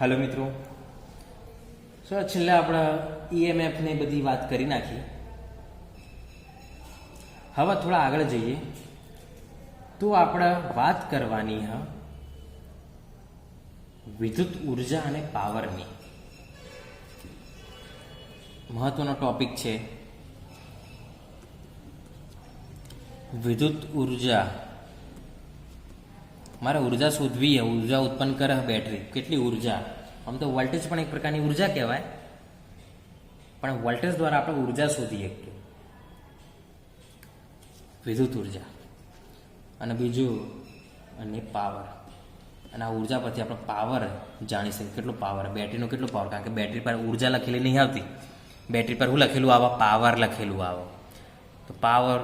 Hello मित्रों, છેલ્લે આપણે ઈએમએફ ને બધી વાત કરી નાખી. હવે થોડા આગળ જઈએ તો આપણે વાત કરવાની વિદ્યુત ઉર્જા અને પાવરની. મહત્વનો ટોપિક છે વિદ્યુત ઉર્જા. મારે ઉર્જા શોધવી है, ઉર્જા ઉત્પન્ન કરે બેટરી. કેટલી ઉર્જા? આમ તો વોલ્ટેજ પણ એક પ્રકારની ઉર્જા કહેવાય, પણ વોલ્ટેજ દ્વારા આપણે ઉર્જા શોધીએ વિદ્યુત ઉર્જા. અને બીજું અને પાવર. અને આ ઉર્જા પરથી આપણે પાવર જાણી શકીએ. કેટલો પાવર? બેટરીનો કેટલો પાવર? કારણ કે બેટરી પર ઉર્જા લખેલી નહીં આવતી. બેટરી પર શું લખેલું આવે? પાવર લખેલું આવે. તો પાવર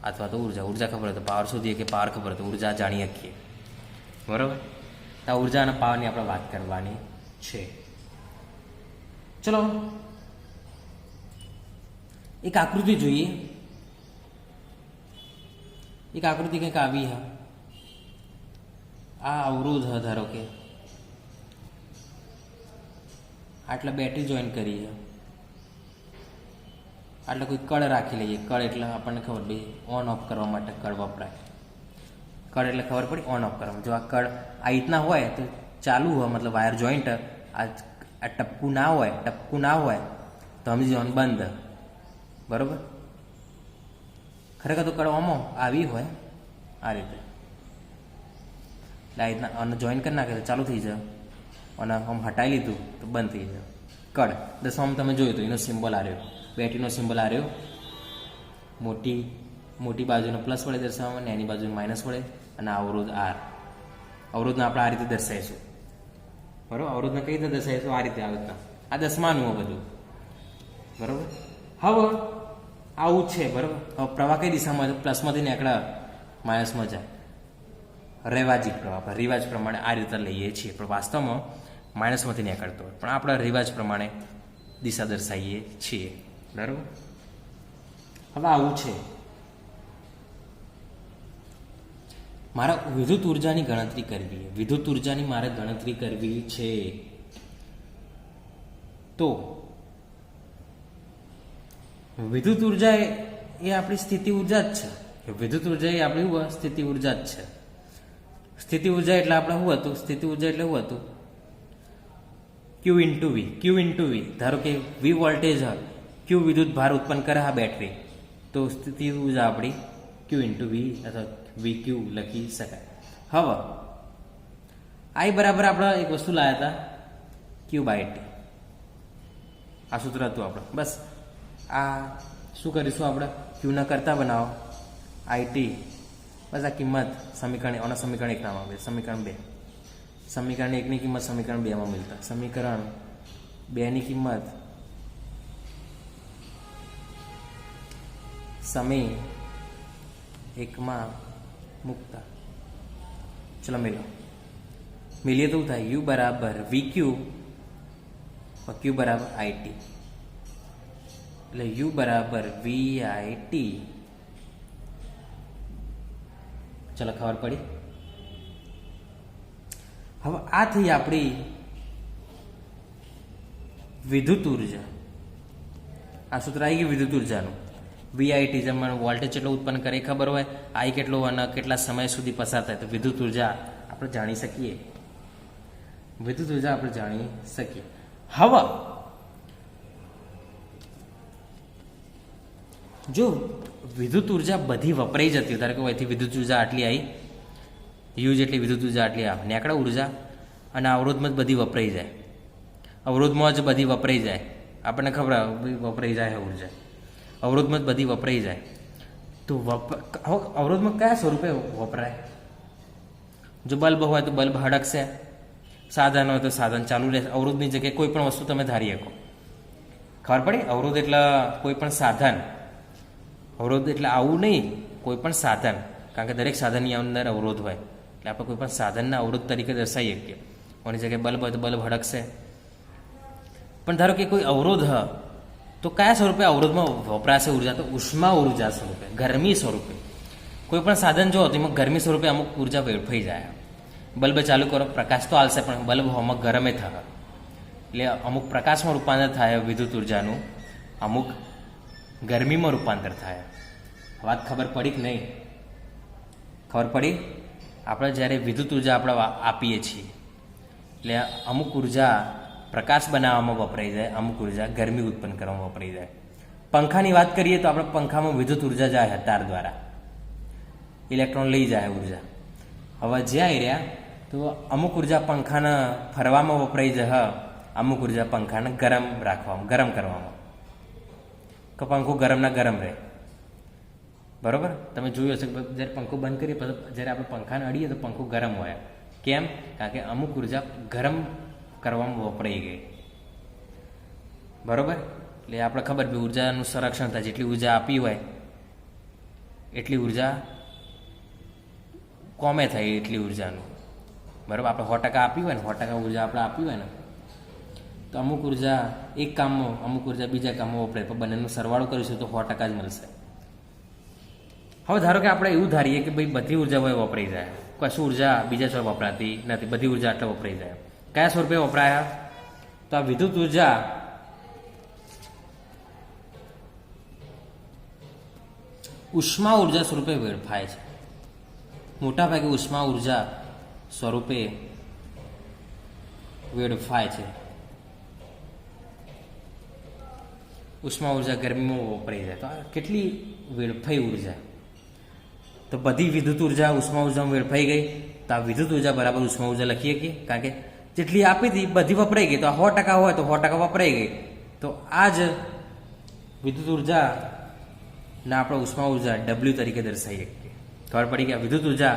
અથવા તો ઉર્જા. ઉર્જા ખબર હોય તો પાવર શોધીએ, કે પાવર ખબર હોય તો ઉર્જા જાણી શકીએ. બરાબર? તો આ ઉર્જા અને પાવરની આપણે વાત કરવાની છે. ચલો એક આકૃતિ જોઈએ. એક આકૃતિ કંઈક આવી હા. આ અવરોધ ધારો કે આટલા બેટરી જોઈન કરી છે, આટલે કોઈ કળ રાખી લઈએ. કળ એટલે આપણને ખબર ભાઈ ઓન ઓફ કરવા માટે કળ વપરાય. કળ એટલે ખબર પડી ઓન ઓફ કરવા. જો આ કળ આ રીતના હોય તો ચાલુ હોય, મતલબ વાયર જોઈન્ટ આ ટપકું ના હોય તો સમજી જવાનું બંધ. બરાબર? ખરેખર તો કળ આમાં આવી હોય આ રીતે, આ રીતના અને જોઈન કરી નાખે તો ચાલુ થઈ જાય, અને આમ હટાવી લીધું તો બંધ થઈ જાય. કળ દસમાં તમે જોયું તો એનો સિમ્બોલ આવ્યો, બેટરીનો સિમ્બોલ આવ્યો. મોટી બાજુનો પ્લસ વડે દર્શાવવામાં, એની બાજુનો માઇનસ વડે, અને અવરોધ આર. અવરોધને આપણે આ રીતે દર્શાવીશું. બરાબર? અવરોધને કઈ રીતે દર્શાવીશું? આ રીતે. આ રીતના. આ દસમાનું બધું. બરાબર? હવે આવું છે. બરાબર? હવે પ્રવાહ કઈ દિશામાં? પ્લસમાંથી નીકળે માઇનસમાં જાય. રેવાજી પ્રવાહ. આપણે રિવાજ પ્રમાણે આ રીતે લઈએ છીએ, પણ વાસ્તવમાં માઇનસમાંથી નીકળતો હોય, પણ આપણે રિવાજ પ્રમાણે દિશા દર્શાવીએ છીએ. બરાબર? હવે આવું છે. મારા વિદ્યુત ઉર્જાની ગણતરી કરવી. વિદ્યુત ઉર્જાની મારે ગણતરી કરવી છે. તો વિદ્યુત ઉર્જા એ આપણી સ્થિતિ ઉર્જા જ છે. વિદ્યુત ઉર્જા એ આપણી સ્થિતિ ઉર્જા જ છે. સ્થિતિ ઉર્જા એટલે આપણે શું હતું? સ્થિતિ ઉર્જા એટલે શું હતું? Q into V. Q into V. ધારો કે વી વોલ્ટેજ હોય, ક્યુ વિદ્યુત ભાર ઉત્પન્ન કરે આ બેટરી, તો સ્થિતિ ઉર્જા આપણી ક્યુ ઇન્ટુ વી અથવા વી ક્યુ લખી શકાય. હવે આઈ બરાબર આપણે એક વસ્તુ લાવ્યા હતા, ક્યુ બાય ટી. આ સૂત્ર હતું આપણે. બસ આ શું કરીશું આપણે? ક્યુના કરતા બનાવો આઈ ટી. બસ આ કિંમત સમીકરણ અને સમીકરણ 1 નામ આવે. સમીકરણ 2. સમીકરણ 1ની કિંમત સમીકરણ 2માં મિલતા. સમીકરણ 2ની કિંમત સમી 1માં મૂકતા. ચલો મિલીએ તો થાય યુ બરાબર વી ક્યુ, ક્યુ બરાબર આઈ ટી. એટલે યુ બરાબર વી આઈ ટી. ચલો ખબર પડી. હવે આ થઈ આપણી વિદ્યુત ઉર્જા. આ સૂત્ર આવી ગયું વિદ્યુત ઉર્જાનું. વીઆઈટી જેમ વોલ્ટેજ કેટલો ઉત્પન્ન કરે ખબર હોય, આઈ કેટલો અને કેટલા સમય સુધી પસાર થાય, તો વિદ્યુત ઉર્જા આપણે જાણી શકીએ. વિદ્યુત ઉર્જા આપણે જાણી શકીએ. હવે જો વિદ્યુત ઉર્જા બધી વપરાઈ જતી હોય, ધારો કે અહીંથી વિદ્યુત ઉર્જા આટલી આવી, યુ જેટલી વિદ્યુત ઉર્જા આટલી આવે, નેકડા ઉર્જા અને અવરોધમાં જ બધી વપરાઈ જાય. અવરોધમાં જ બધી વપરાઈ જાય. આપણને ખબર વપરાઈ જાય ઉર્જા. અવરોધમાં જ બધી વપરાઈ જાય. તો અવરોધમાં કયા સ્વરૂપે વપરાય? જો બલ્બ હોય તો બલ્બ હડકશે, સાધન હોય તો સાધન ચાલુ રહેશે. અવરોધની જગ્યાએ કોઈ પણ વસ્તુ તમે ધારી શકો. ખબર પડી? અવરોધ એટલે કોઈ પણ સાધન. અવરોધ એટલે આવું નહીં, કોઈ પણ સાધન. કારણ કે દરેક સાધનની અંદર અવરોધ હોય, એટલે આપણે કોઈ પણ સાધનના અવરોધ તરીકે દર્શાવી શકીએ. કોની જગ્યાએ બલ્બ હોય તો બલ્બ હડકશે. પણ ધારો કે કોઈ અવરોધ તો કયા સ્વરૂપે અવરોધમાં વપરાશે ઉર્જા? તો ઉષ્મા ઉર્જા સ્વરૂપે, ગરમી સ્વરૂપે. કોઈ પણ સાધન જો તો એમાં ગરમી સ્વરૂપે અમુક ઉર્જા વેડફાઈ જાય. બલ્બ ચાલુ કરો, પ્રકાશ તો આવશે પણ બલ્બ હોમાં ગરમે થશે. એટલે અમુક પ્રકાશમાં રૂપાંતર થાય વિદ્યુત ઉર્જાનું, અમુક ગરમીમાં રૂપાંતર થાય. વાત ખબર પડી કે નહીં? ખબર પડી? આપણે જ્યારે વિદ્યુત ઉર્જા આપણે આપીએ છીએ એટલે અમુક ઉર્જા પ્રકાશ બનાવવામાં વપરાઈ જાય, અમુક ઉર્જા ગરમી ઉત્પન્ન કરવામાં વપરાઈ જાય. પંખાની વાત કરીએ તો આપણે પંખામાં વિદ્યુત ઉર્જા જાય તાર દ્વારા, ઇલેક્ટ્રોન લઈ જાય ઉર્જા. હવે જે આવી રહ્યા તો અમુક ઉર્જા પંખાને ફરવામાં વપરાઈ જાય, અમુક ઉર્જા પંખાને ગરમ રાખવામાં, ગરમ કરવામાં, કે પંખો ગરમના ગરમ રહે. બરાબર? તમે જોયું હશે જ્યારે પંખો બંધ કરીએ પછી જ્યારે આપણે પંખાને અડીએ તો પંખો ગરમ હોય. કેમ? કારણ કે અમુક ઉર્જા ગરમ કરવામાં વપરાઈ ગઈ. બરાબર? એટલે આપણે ખબર બી ઉર્જાનું સંરક્ષણ થાય. જેટલી ઉર્જા આપી હોય એટલી ઉર્જા કોમે થાય, એટલી ઉર્જાનું. બરાબર? આપણે 100% આપી હોય ને, 100% ઉર્જા આપણે આપી હોય ને, તો અમુક ઉર્જા એક કામમાં, અમુક ઉર્જા બીજા કામમાં વપરાય, પણ બંનેનો સરવાળો કરીશું તો 100% જ મળશે. હવે ધારો કે આપણે એવું ધારીએ કે ભાઈ બધી ઉર્જા હોય વપરાઈ જાય, કશું ઉર્જા બીજા સ્વરૂપ વપરાતી નથી, બધી ઉર્જા આટલા વપરાઈ જાય. કયા સ્વરૂપે વપરાયા? તો આ વિદ્યુત ઉર્જા ઉષ્મા ઉર્જા સ્વરૂપે વેડફાય છે. મોટા ભાગે ઉષ્મા ઉર્જા સ્વરૂપે વેડફાય છે. ઉષ્મા ઉર્જા ગરમીમાં વપરાઈ જાય. તો આ કેટલી વેડફાઈ ઉર્જા? તો બધી વિદ્યુત ઉર્જા ઉષ્મા ઉર્જામાં વેડફાઈ ગઈ. તો આ વિદ્યુત ઉર્જા બરાબર ઉષ્મા ઉર્જા લખીએ કે, કારણ કે જેટલી આપી હતી બધી વપરાઈ ગઈ. તો આ 100% હોય તો 100% વપરાઈ ગઈ. તો આ જ વિદ્યુત ઉર્જા ના આપણે ઉષ્મા ઉર્જા W તરીકે દર્શાવીએ. ખબર પડી કે આ વિદ્યુત ઉર્જા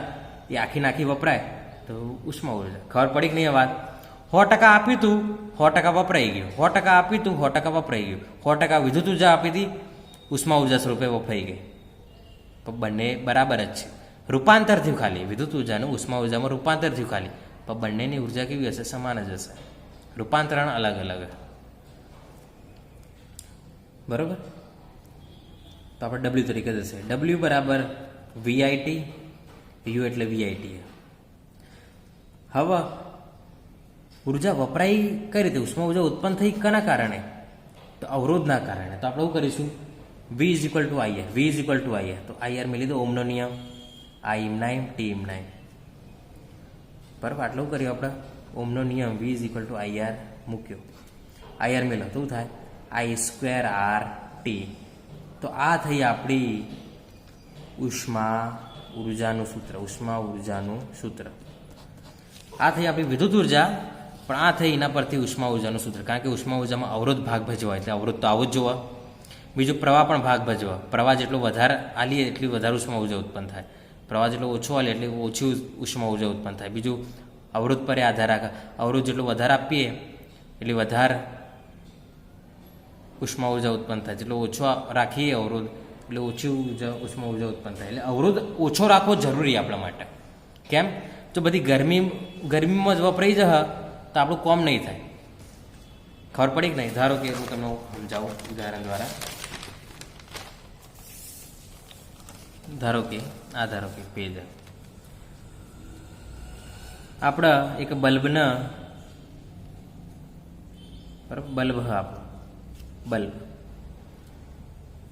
એ આખી નાખી વપરાય તો ઉષ્મા ઉર્જા. ખબર પડી કે નહીં? વાત 100% આપી તું 100% વપરાઈ ગયું, 100% આપી તું 100% વપરાઈ ગયું, 100% વિદ્યુત ઉર્જા આપી હતી ઉષ્મા ઉર્જા સ્વરૂપે વપરાઈ ગઈ. પણ બંને બરાબર જ છે. રૂપાંતર થયું ખાલી, વિદ્યુત ઉર્જાનું ઉષ્મા ઉર્જામાં રૂપાંતર થયું ખાલી, પણ બંનેની ઉર્જા કેવી હશે? સમાન જ હશે. રૂપાંતરણ અલગ અલગ. બરાબર? તો આપણે W તરીકે જશે. W બરાબર VIT, U એટલે VIT. હવે ઉર્જા વપરાઈ કઈ રીતે? ઉષ્મા ઉર્જા ઉત્પન્ન થઈ કના કારણે? તો અવરોધના કારણે. તો આપણે શું કરીશું? V = IR. V = IR. તો IR મેળવી દો, ઓમનો નિયમ, I ઈમ T ઈમ. બરાબર? આટલું કર્યું આપણે. ઓમનો નિયમ V = IR મૂક્યો. IR મેળવો તો શું થાય? I²RT. તો આ થઈ આપણી ઉષ્મા ઉર્જાનું સૂત્ર. ઉષ્મા ઉર્જાનું સૂત્ર આ થઈ આપણી વિદ્યુત ઉર્જા, પણ આ થઈ એના પરથી ઉષ્મા ઉર્જાનું સૂત્ર. કારણ કે ઉષ્મા ઉર્જામાં અવરોધ ભાગ ભજવા, એટલે અવરોધ તો આવો જ જોવા. બીજું પ્રવાહ પણ ભાગ ભજવા. પ્રવાહ જેટલો વધારે આલીએ એટલી વધારે ઉષ્મા ઉર્જા ઉત્પન્ન થાય, પ્રવાહ જેટલો ઓછો આલે એટલે ઓછી ઉષ્મા ઉર્જા ઉત્પન્ન થાય. બીજું અવરોધ પર આધાર રાખે. અવરોધ જેટલો વધારે આપીએ એટલી વધારે ઉષ્મા ઉર્જા ઉત્પન્ન થાય, જેટલો ઓછો રાખીએ અવરોધ એટલે ઓછી ઉષ્મા ઉર્જા ઉત્પન્ન થાય. એટલે અવરોધ ઓછો રાખવો જરૂરી આપણા માટે. કેમ? તો બધી ગરમીમાં જ વપરાઈ જશે તો આપણું કોમ નહીં થાય. ખબર પડી કે નહીં? ધારો કે હું તમને સમજાવું ઉદાહરણ દ્વારા. ધારો કે પેજ આપણે એક બલ્બને, બરાબર, બલ્બ આપણો બલ્બ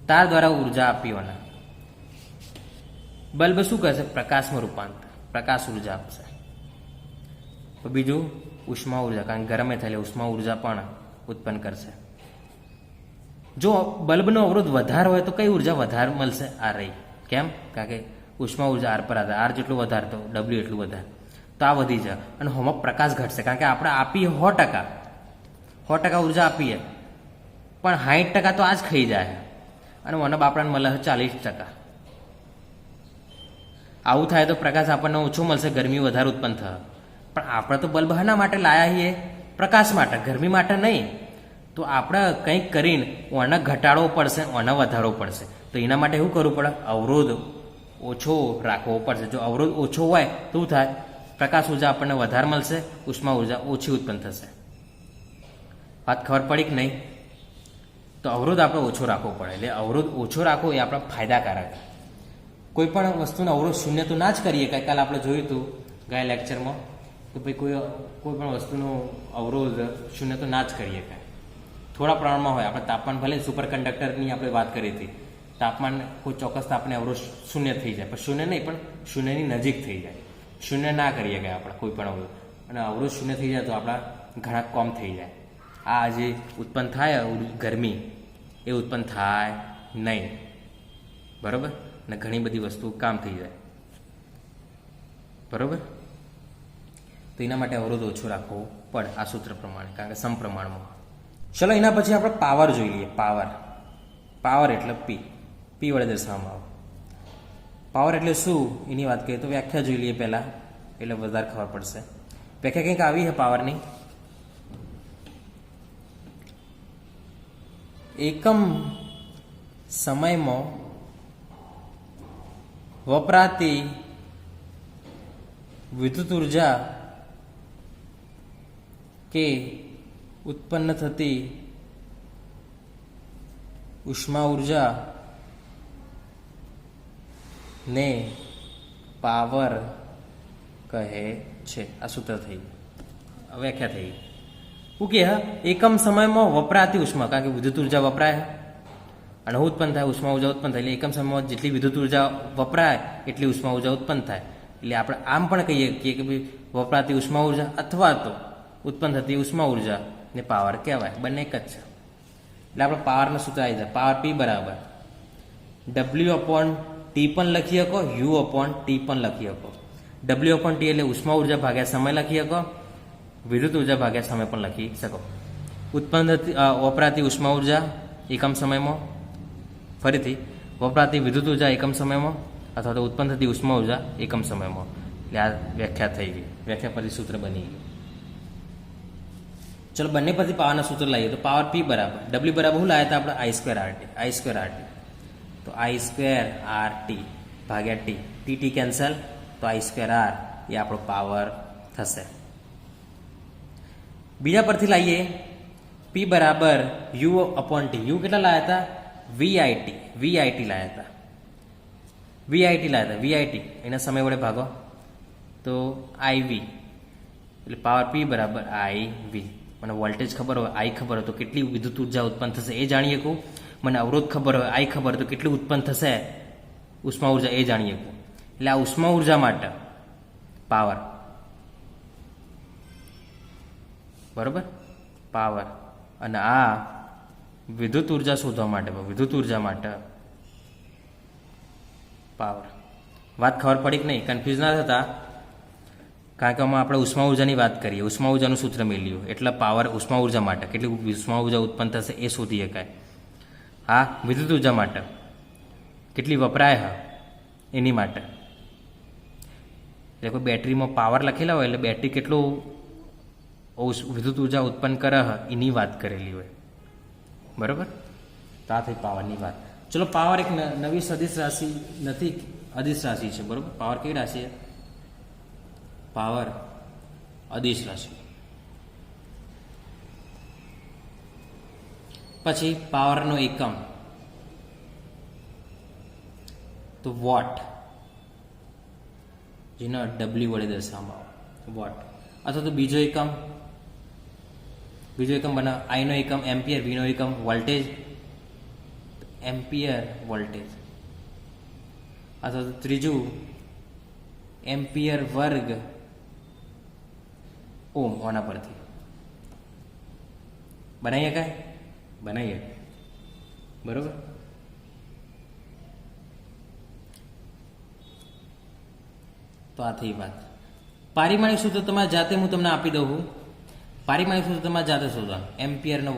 તાર દ્વારા ઉર્જા આપીવાના. બલ્બ શું કરશે? પ્રકાશમાં રૂપાંતર, પ્રકાશ ઉર્જા આપશે. બીજું ઉષ્મા ઉર્જા, કારણ કે ગરમે થયેલી ઉષ્મા ઉર્જા પણ ઉત્પન્ન કરશે. જો બલ્બનો અવરોધ વધારે હોય તો કઈ ઉર્જા વધારે મળશે? આ રહી. કેમ? કારણ કે ઉષ્મા ઉર્જા R પર આધાર, R જેટલું વધારે તો W એટલું વધારે. તો આ વધી જાય અને હોમાં પ્રકાશ ઘટશે. કારણ કે આપણે આપીએ 100% ઉર્જા આપીએ, પણ 60% તો આ જ ખાઈ જાય અને મને બાપડાને મળે 40%. આવું થાય તો પ્રકાશ આપણને ઓછો મળશે, ગરમી વધારે ઉત્પન્ન થશે. પણ આપણે તો બલ્બ શાના માટે લાયા છીએ? પ્રકાશ માટે, ગરમી માટે નહીં. તો આપણે કંઈક કરીને ઓને ઘટાડવો પડશે, ઓને વધારવો પડશે. તો એના માટે શું કરવું પડે? અવરોધ ઓછો રાખવો પડશે. જો અવરોધ ઓછો હોય તો શું થાય? પ્રકાશ ઉર્જા આપણને વધારે મળશે, ઉષ્મા ઉર્જા ઓછી ઉત્પન્ન થશે. વાત ખબર પડી કે નહીં? તો અવરોધ આપણે ઓછો રાખવો પડે. એટલે અવરોધ ઓછો રાખવો એ આપણા ફાયદાકારક. કોઈ પણ વસ્તુનો અવરોધ શૂન્ય તો ના જ કરીએ. ગઈકાલે આપણે જોયું હતું ગયા લેક્ચરમાં કે ભાઈ કોઈ પણ વસ્તુનો અવરોધ શૂન્ય તો ના જ કરીએ કાંઈ, થોડા પ્રમાણમાં હોય. આપણે તાપમાન ભલે સુપર કંડક્ટરની આપણે વાત કરી હતી, તાપમાન કોઈ ચોક્કસ તાપને અવરોધ શૂન્ય થઈ જાય, પણ શૂન્ય નહીં, પણ શૂન્યની નજીક થઈ જાય. શૂન્ય ના કરીએ કાંઈ આપણે કોઈ પણ અવરોધ, અને અવરોધ શૂન્ય થઈ જાય તો આપણા ઘણા કોમ થઈ જાય. આ જે ઉત્પન્ન થાય ગરમી એ ઉત્પન્ન થાય નહીં, બરાબર, અને ઘણી બધી વસ્તુ કામ થઈ જાય, બરાબર. તો એના માટે અવરોધ ઓછો રાખવો પડે આ સૂત્ર પ્રમાણે, કારણ કે સમપ્રમાણમાં. ચલો એના પછી આપણે પાવર જોઈ લઈએ. પાવર એટલે પી વડે દર્શાવવામાં આવે. પાવર એટલે શું એની વાત કરીએ તો વ્યાખ્યા જોઈ લઈએ પહેલાં, એટલે વધારે ખબર પડશે. વ્યાખ્યા કંઈક આવી છે પાવરની. એકમ સમયમાં વપરાતી વિદ્યુત ઉર્જા કે ઉત્પન્ન થતી ઉષ્મા ઉર્જા ને પાવર કહે છે. આ સૂત્ર થઈ ગયું, વ્યાખ્યા થઈ ગઈ. શું કે એકમ સમયમાં વપરાતી ઉષ્મા, કારણ કે વિદ્યુત ઉર્જા વપરાય અને ઉત્પન્ન થાય, ઉષ્મા ઉર્જા ઉત્પન્ન થાય, એટલે એકમ સમયમાં જેટલી વિદ્યુત ઉર્જા વપરાય એટલી ઉષ્મા ઉર્જા ઉત્પન્ન થાય. એટલે આપણે આમ પણ કહીએ કે ભાઈ વપરાતી ઉષ્મા ઉર્જા અથવા તો ઉત્પન્ન થતી ઉષ્મા ઉર્જા ને પાવર કહેવાય, બંને એક જ છે. એટલે આપણે પાવરનું સૂત્ર આવી જાય. પાવર પી બરાબર W/T પણ લખી શકો, U/T પણ લખી શકો. W/T એટલે ઉષ્મા ઉર્જા ભાગ્યા સમય લખી શકો, વિદ્યુત ઉર્જા ભાગ્યા સમય પણ લખી શકો. ઉત્પન્ન વપરાતી ઉષ્મા ઉર્જા એકમ સમયમાં, ફરીથી વપરાતી વિદ્યુત ઉર્જા એકમ સમયમાં, અથવા તો ઉત્પન્ન થતી ઉષ્મા ઉર્જા એકમ સમયમાં. એટલે આ વ્યાખ્યા થઈ ગઈ. વ્યાખ્યા પછી સૂત્ર બની ગયું. ચલો બંને પરથી પાવરના સૂત્ર લાવીએ તો પાવર પી બરાબર W બરાબર શું લાવ્યા હતા આપણે? I²RT. તો I²RT ભાગ્યા T કેન્સલ, તો I²R એ આપણો પાવર થશે. બીજા પરથી લાવીએ P બરાબર U/T. U કેટલા લાવ્યા હતા? VIT લાવ્યા હતા. VIT એના સમય વડે ભાગો તો IV, એટલે પાવર P બરાબર IV. મને વોલ્ટેજ ખબર હોય, I ખબર હોય તો કેટલી વિદ્યુત ઉર્જા ઉત્પન્ન થશે એ જાણી શકું. મને અવરોધ ખબર હોય, I ખબર હોય તો કેટલી ઉત્પન્ન થશે ઉષ્મા ઉર્જા એ જાણી શકું. એટલે આ ઉષ્મા ઉર્જા માટે પાવર, બરોબર, પાવર, અને આ વિદ્યુત ઉર્જા શોધવા માટે, વિદ્યુત ઉર્જા માટે પાવર. વાત ખબર પડી કે નહીં? કન્ફ્યુઝ ના થતા, કારણ કે આમાં આપણે ઉષ્મા ઉર્જાની વાત કરીએ, ઉષ્મા ઉર્જાનું સૂત્ર મેળવ્યું, એટલે પાવર ઉષ્મા ઉર્જા માટે કેટલી ઉષ્મા ઉર્જા ઉત્પન્ન થશે એ શોધી શકાય. હા, વિદ્યુત ઉર્જા માટે કેટલી વપરાય હા એની માટે. એટલે કોઈ બેટરીમાં પાવર લખેલા હોય એટલે બેટરી કેટલું વિદ્યુત ઉર્જા ઉત્પન્ન કરે એની વાત કરેલી હોય, બરાબર. તો આ થઈ પાવરની વાત. ચલો, પાવર એક નવી સદિશ રાશિ નથી, અદિશ રાશિ છે, બરાબર. પાવર કઈ રાશિ છે? પાવર અદિશ રાશિ. પછી પાવરનો એકમ તો વોટ, જેનો W વડે દર્શાવવામાં આવે, વોટ. અથવા તો બીજો એકમ બનાવ. I નો એકમ એમ્પિયર, V નો એકમ વોલ્ટેજ, એમ્પિયર વોલ્ટેજ. અથવા તો ત્રીજું એમ્પિયર વર્ગ ઓમ. આના પરથી બનાવીએ કાંઈ? બનાવીએ, બરોબર. તો આ થઈ વાત. પારિમાણિક સૂત્ર તમારે જાતે હું તમને આપી દઉં છું. પારિમાણિક સૂત્ર તમારે જાતે શોધવાનું. એમ્પિયરનો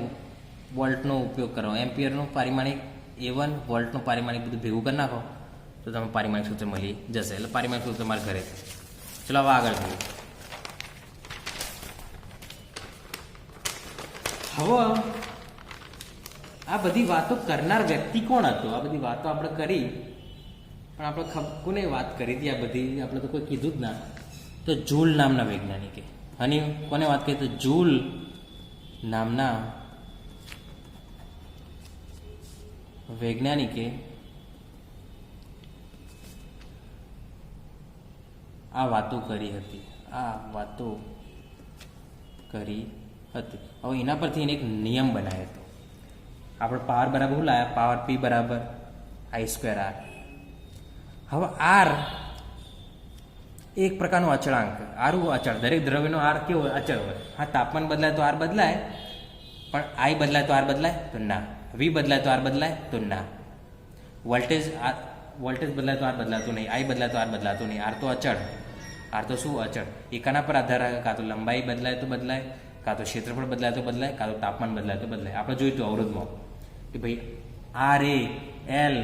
વોલ્ટનો ઉપયોગ કરો. એમ્પિયરનું પારિમાણિક A1, વોલ્ટનું પારિમાણિક બધું ભેગું કરી નાખો તો તમે પારિમાણિક સૂત્ર મળી જશે. એટલે પારિમાણિક સૂત્ર તમારે ઘરે. ચલો હવે આગળ જોઈએ. હવે આ બધી વાતો કરનાર વ્યક્તિ કોણ હતો? આ બધી વાતો આપણે કરી, પણ આપણે કોને વાત કરી હતી આ બધી? આપણે તો કોઈ કીધું જ ના. તો જૂલ નામના વૈજ્ઞાનિકે. અને કોને વાત કરી? તો જૂલ નામના વૈજ્ઞાનિકે આ વાતો કરી હતી. આ વાતો કરી હતી. હવે એના પરથી એને એક નિયમ બનાવ્યો હતો. આપણે પાવર બરાબર શું લાવ્યા? પાવર પી બરાબર I² R. હવે આર એક પ્રકારનો અચળાંક. આર અચળ, દરેક દ્રવ્યનો આર કેવો અચળ હોય. હા, તાપમાન બદલાય તો આર બદલાય, પણ આઈ બદલાય તો આર બદલાય તો ના. વી બદલાય તો આર બદલાય તો ના. વોલ્ટેજ બદલાય તો આર બદલાતું નહીં. આઈ બદલાય તો આર બદલાતું નહીં. આર તો અચળ. આર તો શું અચળ? એકાના પર આધાર રાખે. કાં તો લંબાઈ બદલાય તો બદલાય, કાં તો ક્ષેત્રફળ બદલાય તો બદલાય, કાં તો તાપમાન બદલાય તો બદલાય. આપણે જોયું હતું અવરોધમાં કે ભાઈ આર એ એલ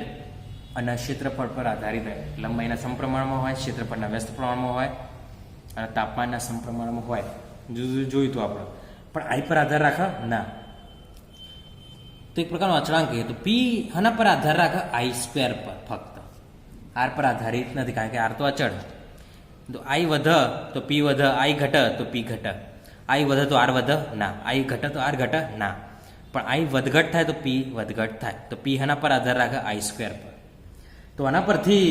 અને ક્ષેત્રફળ પર આધારિત હોય. લંબાઈના સમપ્રમાણમાં હોય, ક્ષેત્રફળના વ્યસ્ત પ્રમાણમાં હોય અને તાપમાનના સમપ્રમાણમાં હોય. જોયું હતું આપણે. પણ આઈ પર આધાર રાખે ના. તો એક પ્રકારનો અચળાંક કહીએ તો પી આના પર આધાર રાખે I² પર ફક્ત. આર પર આધારિત નથી, કારણ કે આર તો અચળ. તો આઈ વધે તો પી વધે, આઈ ઘટે તો પી ઘટે. આઈ વધે તો આર વધે ના. આઈ ઘટે તો આર ઘટે ના. પણ આઈ વધઘટ થાય તો પી વધઘટ થાય. તો પી આના પર આધાર રાખે I² પર. તો આના પરથી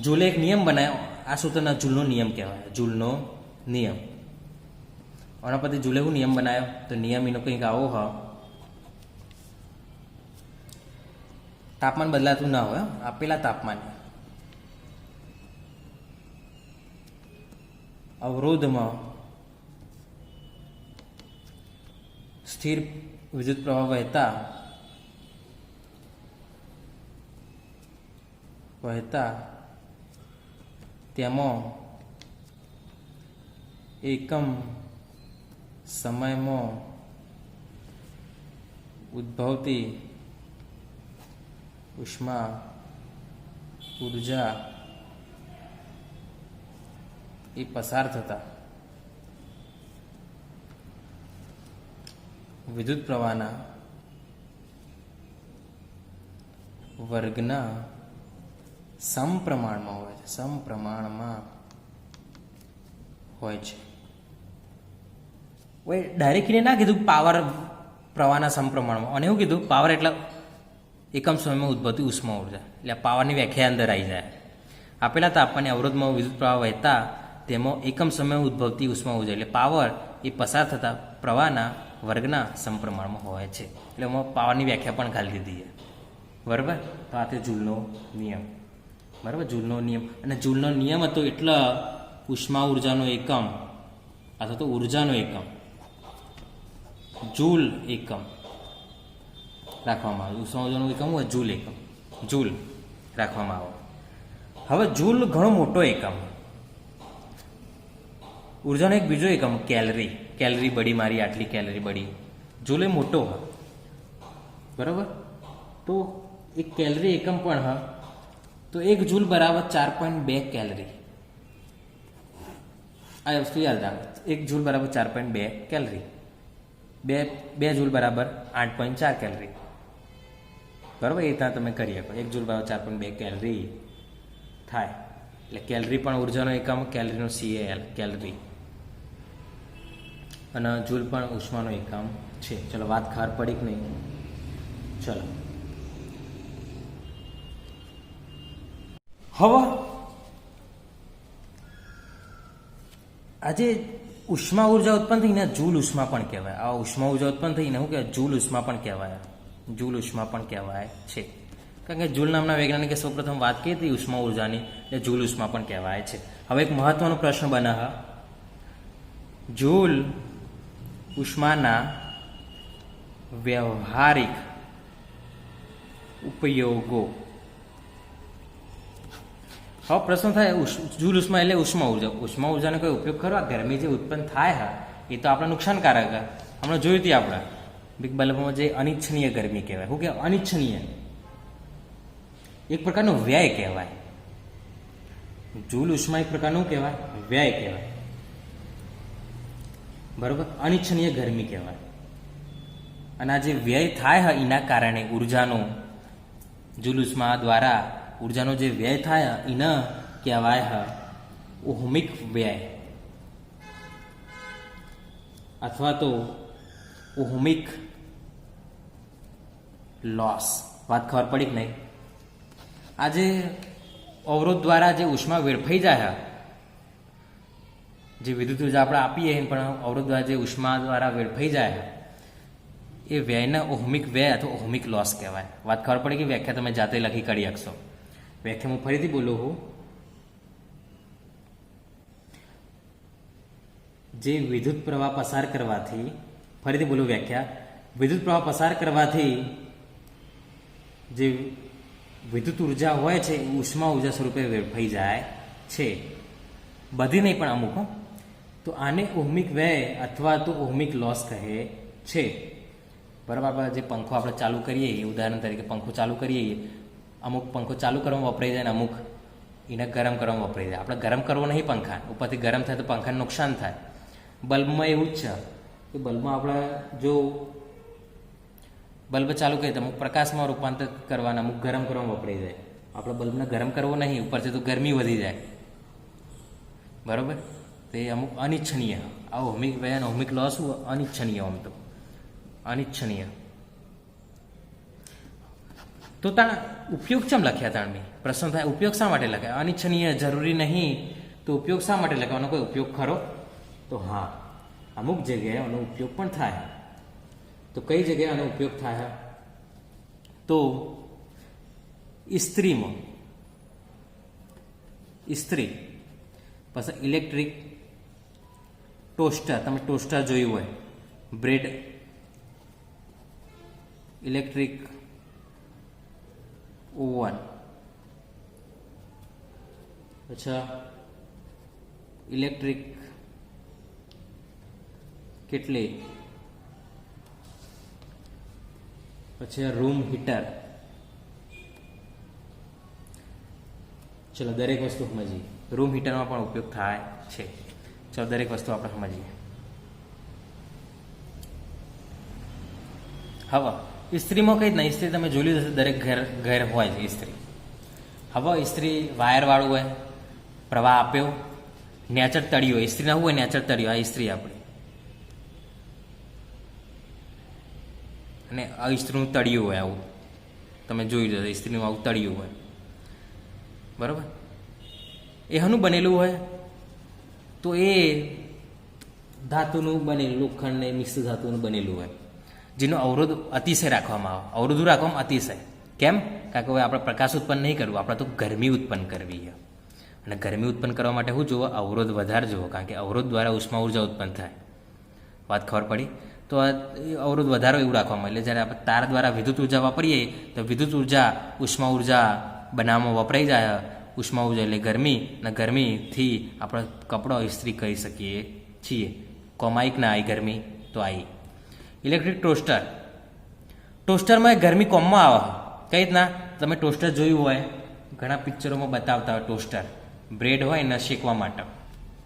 જૂલે એક નિયમ બનાવ્યો. આ સૂત્રના જૂલનો નિયમ કહેવાય. જૂલનો નિયમ. આના પરથી જૂલે શું નિયમ બનાવ્યો? તો નિયમ એનો કંઈક આવો હ. તાપમાન બદલાતું ના હોય. આપેલા તાપમાન અવરોધમાં સ્થિર વિદ્યુત પ્રવાહ વહેતા તેમાં એકમ સમયમાં ઉદ્ભવતી ઉષ્મા ઉર્જા એ પસાર થતા વિદ્યુત પ્રવાહના વર્ગના સમપ્રમાણમાં હોય છે. સમપ્રમાણમાં હોય છે. ડાયરેક્ટલી ના કીધું પાવર પ્રવાહના સમપ્રમાણમાં. અને એવું કીધું પાવર એટલે એકમ સમયમાં ઉદ્ભવતી ઉષ્મા ઉર્જા. એટલે પાવરની વ્યાખ્યા અંદર આવી જાય. આપેલા તાપમાને અવરોધમાં વિદ્યુત પ્રવાહ વહેતા તેમાં એકમ સમયમાં ઉદ્ભવતી ઉષ્મા ઉર્જા એટલે પાવર એ પસાર થતા પ્રવાહના વર્ગના સમપ્રમાણમાં હોય છે. એટલે એમાં પાવરની વ્યાખ્યા પણ ખાલી દીધી છે. બરાબર. તો આ તે જૂલનો નિયમ. બરાબર, જૂલનો નિયમ. અને જૂલનો નિયમ હતો એટલે ઉષ્મા ઉર્જાનો એકમ અથવા તો ઉર્જાનો એકમ જૂલ એકમ રાખવામાં આવે. ઉષ્મા ઉર્જાનો એકમ હોય જૂલ એકમ. જૂલ રાખવામાં આવે. હવે જૂલ ઘણો મોટો એકમ. ઉર્જાનો એક બીજો એકમ કેલરી. કેલરી બળી મારી, આટલી કેલરી બળી. જૂલ એ મોટો હ. બરાબર. તો એક કેલરી એકમ પણ હ. તો 1 જૂલ બરાબર 4.2 કેલરી. આ વસ્તુ યાદ રાખો. 1 જૂલ બરાબર 4.2 કેલરી. 2 જૂલ બરાબર 8.4 કેલરી. બરાબર. એ રીતના તમે કરી શકો. 1 જૂલ બરાબર 4.2 કેલરી થાય. એટલે કેલરી પણ ઉર્જાનો એકમ. કેલરીનો CAL કેલરી. અને જૂલ પણ ઉષ્માનો એકમ છે. ચલો, વાત ખબર પડી કે નહીં? ચલો, હવે આજે ઉષ્મા ઉર્જા ઉત્પન્ન થઈને જૂલ ઉષ્મા પણ કહેવાય. આ ઉષ્મા ઉર્જા ઉત્પન્ન થઈને શું કહેવાય? જૂલ ઉષ્મા પણ કહેવાય. જૂલ ઉષ્મા પણ કહેવાય છે. કારણ કે જૂલ નામના વૈજ્ઞાનિકે સૌપ્રથમ વાત કરી હતી ઉષ્મા ઉર્જાની, એટલે જૂલ ઉષ્મા પણ કહેવાય છે. હવે એક મહત્વનો પ્રશ્ન બને હ. જૂલ ઉષ્માના વ્યવહારિક ઉપયોગો. હવે પ્રશ્ન થાય, જૂલ ઉષ્મા એટલે ઉષ્મા ઉર્જા. ઉષ્મા ઉર્જાનો કોઈ ઉપયોગ કરવા? ગરમી જે ઉત્પન્ન થાય હા એ તો આપણે નુકસાનકારક. હમણાં જોયું હતી આપણે બિગ બલ્બમાં જે અનિચ્છનીય ગરમી કહેવાય. શું કહેવાય? અનિચ્છનીય. એક પ્રકારનો વ્યય કહેવાય. જૂલ ઉષ્મા એક પ્રકારનું કહેવાય? વ્યય કહેવાય. બરોબર. અનિચ્છનીય ગરમી કહેવાય. અને આ જે વ્યય થાય હા એના કારણે ઉર્જાનો, જૂલ ઉષ્મા દ્વારા ઉર્જાનો જે વ્યય થાય એને કહેવાય હ ઓહમિક વ્યય અથવા તો ઓહમિક લોસ. વાત ખબર પડી કે નહીં? આજે અવરોધ દ્વારા જે ઉષ્મા વેડફાઈ જાય જે વિદ્યુત ઉર્જા આપણે આપીએ પણ અવરોધ દ્વારા જે ઉષ્મા દ્વારા વેડફાઈ જાય એ વ્યયના ઓહમિક વ્યય અથવા ઓહમિક લોસ કહેવાય. વાત ખબર પડી કે વ્યાખ્યા તમે જાતે લખી કાઢી શકશો. વ્યાખ્યા હું ફરીથી બોલું છું. જે વિદ્યુત પ્રવાહ પસાર કરવાથી, ફરીથી બોલું વ્યાખ્યા, વિદ્યુત પ્રવાહ પસાર કરવાથી જે વિદ્યુત ઉર્જા હોય છે એ ઉષ્મા ઉર્જા સ્વરૂપે વેડફાઈ જાય છે. બધી નહીં પણ અમુક. તો આને ઓહમિક વ્યય અથવા તો ઓહમિક લોસ કહે છે. બરાબર. જે પંખો આપણે ચાલુ કરીએ, ઉદાહરણ તરીકે પંખો ચાલુ કરીએ, અમુક પંખો ચાલુ કરવામાં વપરાઈ જાય ને અમુક એને ગરમ કરવામાં વપરાઈ જાય. આપણે ગરમ કરવો નહીં પંખા, ઉપરથી ગરમ થાય તો પંખાને નુકસાન થાય. બલ્બમાં એવું જ છે કે બલ્બમાં આપણે જો બલ્બ ચાલુ કરીએ તો અમુક પ્રકાશમાં રૂપાંતર કરવાના, અમુક ગરમ કરવામાં વપરાઈ જાય. આપણે બલ્બને ગરમ કરવો નહીં, ઉપરથી તો ગરમી વધી જાય. બરાબર. તે અમુક અનિચ્છનીય, આ ઓહમિક વ્યય અને ઓહમિક લોસ અનિચ્છનીય, આમ તો અનિચ્છનીય. તો તાણ ઉપયોગ કેમ લખ્યા? તાણમી પ્રશ્ન થાય, ઉપયોગ શા માટે લખ્યા? અનિચ્છનીય જરૂરી નહીં તો ઉપયોગ શા માટે લખ્યા? આનો કોઈ ઉપયોગ ખરો? તો હા, અમુક જગ્યાએ આનો ઉપયોગ પણ થાય. તો કઈ જગ્યાએ આનો ઉપયોગ થાય? તો ઇસ્ત્રીમાં, ઇસ્ત્રી, પછી ઇલેક્ટ્રિક ટોસ્ટર, તમે ટોસ્ટર જોયું હોય, બ્રેડ, ઇલેક્ટ્રિક ઓવન, અચ્છા ઇલેક્ટ્રિક કેટલી, પછી રૂમ હીટર. ચલો દરેક વસ્તુ સમજીએ. રૂમ હીટરમાં પણ ઉપયોગ થાય છે. ચલો દરેક વસ્તુ આપણે સમજીએ. હવે ઇસ્ત્રીમાં કંઈ જ નહીં. ઇસ્ત્રી તમે જોઈ લીધું હશે, દરેક ઘર હોય છે ઇસ્ત્રી. હવે ઇસ્ત્રી વાયરવાળું હોય, પ્રવાહ આપ્યો, નેચર તળિયું હોય. ઇસ્ત્રી ના હોય નેચર તળિયું, આ ઇસ્ત્રી આપણી. અને આ ઇસ્ત્રીનું તળિયું હોય, આવું તમે જોઈ લો, ઇસ્ત્રીનું આવું તળિયું હોય. બરાબર. એ શાનું બનેલું હોય? તો એ ધાતુનું બનેલું, લોખંડ ને મિક્સ ધાતુનું બનેલું હોય, જેનો અવરોધ અતિશય રાખવામાં આવે. અવરોધો રાખવામાં અતિશય. કેમ? કારણ કે હવે આપણે પ્રકાશ ઉત્પન્ન નહીં કરવું, આપણે તો ગરમી ઉત્પન્ન કરવી છે. અને ગરમી ઉત્પન્ન કરવા માટે શું જોવો? અવરોધ વધારે જોવો, કારણ કે અવરોધ દ્વારા ઉષ્મા ઉર્જા ઉત્પન્ન થાય. વાત ખબર પડી? તો અવરોધ વધારો એવું રાખવામાં. એટલે જ્યારે આપણે તાર દ્વારા વિદ્યુત ઉર્જા વાપરીએ તો વિદ્યુત ઉર્જા ઉષ્મા ઉર્જા બનાવવામાં વપરાઈ જાય. ઉષ્મા ઉર્જા એટલે ગરમી, અને ગરમીથી આપણે કપડો ઇસ્ત્રી કરી શકીએ છીએ. કોમાઈક ના આવી ગરમી તો આવી. ઇલેક્ટ્રિક ટોસ્ટર, ટોસ્ટરમાં ગરમી કોમમાં આવે. કઈ રીતના? તમે ટોસ્ટર જોયું હોય, ઘણા પિક્ચરોમાં બતાવતા હોય. ટોસ્ટર બ્રેડ હોય ને શેકવા માટે.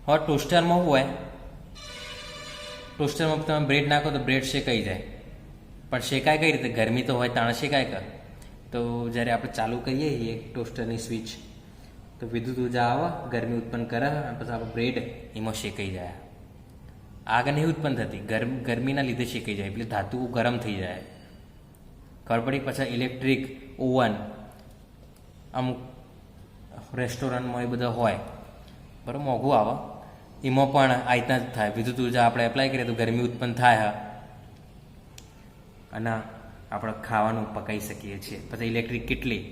હવે ટોસ્ટરમાં શું હોય? ટોસ્ટરમાં તમે બ્રેડ નાખો તો બ્રેડ શેકાઈ જાય. પણ શેકાય કઈ રીતે? ગરમી તો હોય તાણે શેકાય કર. તો જ્યારે આપણે ચાલુ કરીએ એક ટોસ્ટરની સ્વિચ, તો વિદ્યુત ઉર્જા આવે, ગરમી ઉત્પન્ન કરે, અને પછી આપણે બ્રેડ એમાં શેકાઈ જાય. આગ નહીં ઉત્પન્ન થતી, ગરમીના લીધે શેકાઈ જાય, એટલે ધાતુ ગરમ થઈ જાય. ખબર પડી? પછી ઇલેક્ટ્રિક ઓવન, અમુક રેસ્ટોરન્ટમાં એ બધા હોય, બરાબર, મોંઘું આવે. એમાં પણ આ રીતના જ થાય. વિદ્યુત ઉર્જા આપણે એપ્લાય કરીએ તો ગરમી ઉત્પન્ન થાય અને આપણે ખાવાનું પકાવી શકીએ છીએ. પછી ઇલેક્ટ્રિક કેટલી,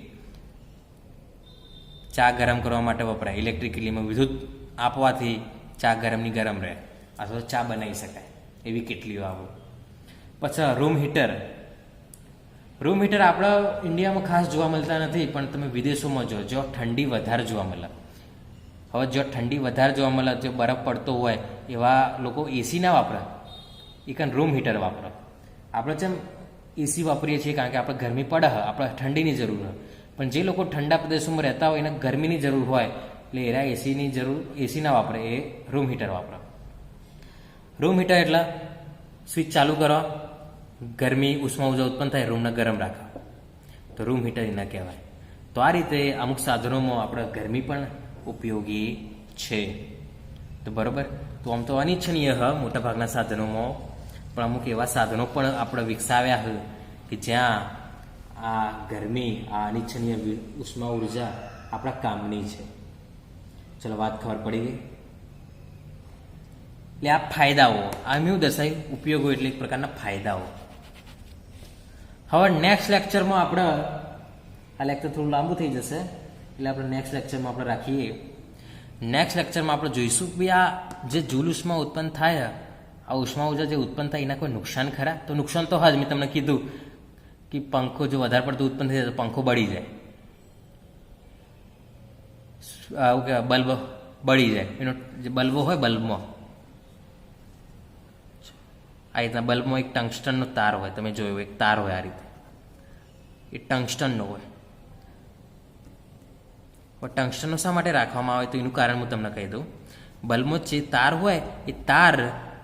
ચા ગરમ કરવા માટે વપરાય. ઇલેક્ટ્રિક કેટલીમાં વિદ્યુત આપવાથી ચા ગરમની ગરમ રહે, અથવા તો ચા બનાવી શકાય એવી કેટલીઓ આવું. પછી રૂમ હીટર. રૂમ હીટર આપણા ઇન્ડિયામાં ખાસ જોવા મળતા નથી, પણ તમે વિદેશોમાં જો, જો ઠંડી વધારે જોવા મળે. હવે જો ઠંડી વધારે જોવા મળે, જો બરફ પડતો હોય, એવા લોકો એસી ના વાપરે, એ કાન રૂમ હીટર વાપરે. આપણે જેમ એસી વાપરીએ છીએ કારણ કે આપણે ગરમી પડે, આપણે ઠંડીની જરૂર હોય. પણ જે લોકો ઠંડા પ્રદેશોમાં રહેતા હોય એને ગરમીની જરૂર હોય, એટલે એરા એસીની જરૂર, એસી ના વાપરે, એ રૂમ હીટર વાપરે. રૂમ હીટર એટલે સ્વિચ ચાલુ કરો, ગરમી ઉષ્મા ઉર્જા ઉત્પન્ન થાય, રૂમને ગરમ રાખો, તો રૂમ હીટર એના કહેવાય. તો આ રીતે અમુક સાધનોમાં આપણે ગરમી પણ ઉપયોગી છે. તો બરાબર. તો આમ તો અનિચ્છનીય મોટાભાગના સાધનોમાં, પણ અમુક એવા સાધનો પણ આપણે વિકસાવ્યા હોય કે જ્યાં આ ગરમી, આ અનિચ્છનીય ઉષ્મા ઉર્જા આપણા કામની છે. ચલો વાત ખબર પડી ગઈ. એટલે આ ફાયદાઓ આમ એવું દર્શાવ્યું ઉપયોગો એટલે એક પ્રકારના ફાયદાઓ. હવે નેક્સ્ટ લેક્ચરમાં આપણે આ લેક્ચર થોડું લાંબુ થઈ જશે એટલે આપણે નેક્સ્ટ લેક્ચરમાં આપણે રાખીએ. નેક્સ્ટ લેક્ચરમાં આપણે જોઈશું કે આ જે જૂલ ઉષ્મા ઉત્પન્ન થાય, આ ઉષ્મા ઉર્જા જે ઉત્પન્ન થાય એના કોઈ નુકસાન ખરા? તો નુકસાન તો હા જ, મેં તમને કીધું કે પંખો જો વધારે પડતું ઉત્પન્ન થઈ જાય તો પંખો બળી જાય, આવું કે બલ્બ બળી જાય. એનો જે બલ્બો હોય બલ્બમાં આ રીતના બલ્બમાં એક ટંગસ્ટનનો તાર હોય, તમે જોયો એક તાર હોય આ રીતે, એ ટંગસ્ટનનો હોય. ટંગસ્ટનનો શા માટે રાખવામાં આવે તો એનું કારણ હું તમને કહી દઉં. બલ્બમાં જે તાર હોય એ તાર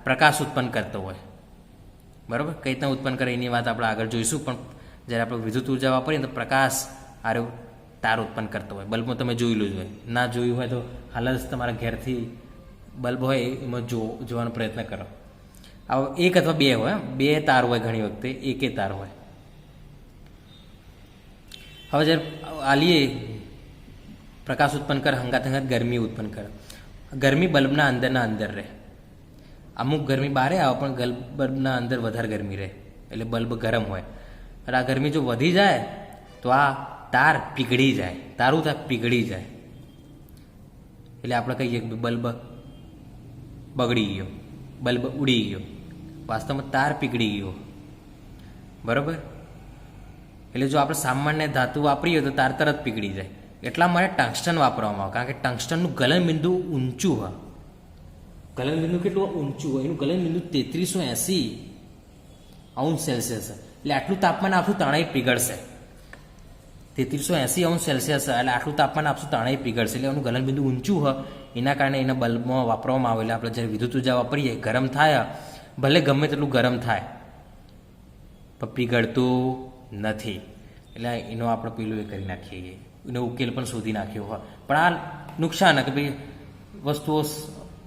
પ્રકાશ ઉત્પન્ન કરતો હોય, બરાબર. કઈ રીતના ઉત્પન્ન કરે એની વાત આપણે આગળ જોઈશું, પણ જ્યારે આપણે વિદ્યુત ઉર્જા વાપરીએ તો પ્રકાશ આરો તાર ઉત્પન્ન કરતો હોય. બલ્બમાં તમે જોયેલું જ હોય, ના જોયું હોય તો હાલ જ તમારા ઘેરથી બલ્બ હોય એમાં જોવાનો પ્રયત્ન કરો. આવો એક અથવા બે હોય, બે તાર હોય, ઘણી વખતે એકે તાર હોય. હવે જ્યારે આલીએ પ્રકાશ ઉત્પન્ન કરે, હંગાત ગરમી ઉત્પન્ન કરે. ગરમી બલ્બના અંદરના અંદર રહે. અમુક ગરમી બહાર આવે પણ બલ્બના અંદર વધારે ગરમી રહે, એટલે બલ્બ ગરમ હોય. અને આ ગરમી જો વધી જાય તો આ તાર પીગળી જાય, તારું તાર પીગળી જાય. એટલે આપણે કહીએ કે બલ્બ બગડી ગયો, બલ્બ ઉડી ગયો. વાસ્તવમાં તાર પીગળી ગયો, બરાબર. એટલે જો આપણે સામાન્ય ધાતુ વાપરીએ તો તાર તરત પીગળી જાય. એટલા માટે ટંગસ્ટન વાપરવામાં આવે, કારણ કે ટંગસ્ટનનું ગલન બિંદુ ઊંચું હોય. ગલન બિંદુ કેટલું ઊંચું હોય? એનું ગલન બિંદુ 3380°C. એટલે આટલું તાપમાન આપશું તણાઈ પીગળશે. 3380°C એટલે આટલું તાપમાન આપશું તણાઈ પીગળશે. એટલે એનું ગલન બિંદુ ઊંચું હોય, એના કારણે એના બલ્બમાં વાપરવામાં આવે. એટલે આપણે જ્યારે વિદ્યુત ઉર્જા વાપરીએ, ગરમ થાય, ભલે ગમે તેટલું ગરમ થાય પણ પીગળતું નથી. એટલે એનો આપણે પેલું એ કરી નાખીએ, એનો ઉકેલ પણ શોધી નાખ્યો હોય. પણ આ નુકસાન કે ભાઈ વસ્તુઓ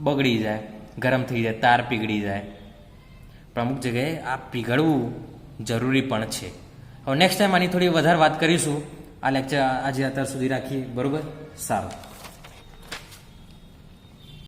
બગડી જાય, ગરમ થઈ જાય, તાર પીગળી જાય. પણ અમુક જગ્યાએ આ પીગળવું જરૂરી પણ છે. હવે નેક્સ્ટ ટાઈમ આની થોડી વધારે વાત કરીશું. આ લેક્ચર આજે અત્યાર સુધી રાખીએ, બરાબર? સારું.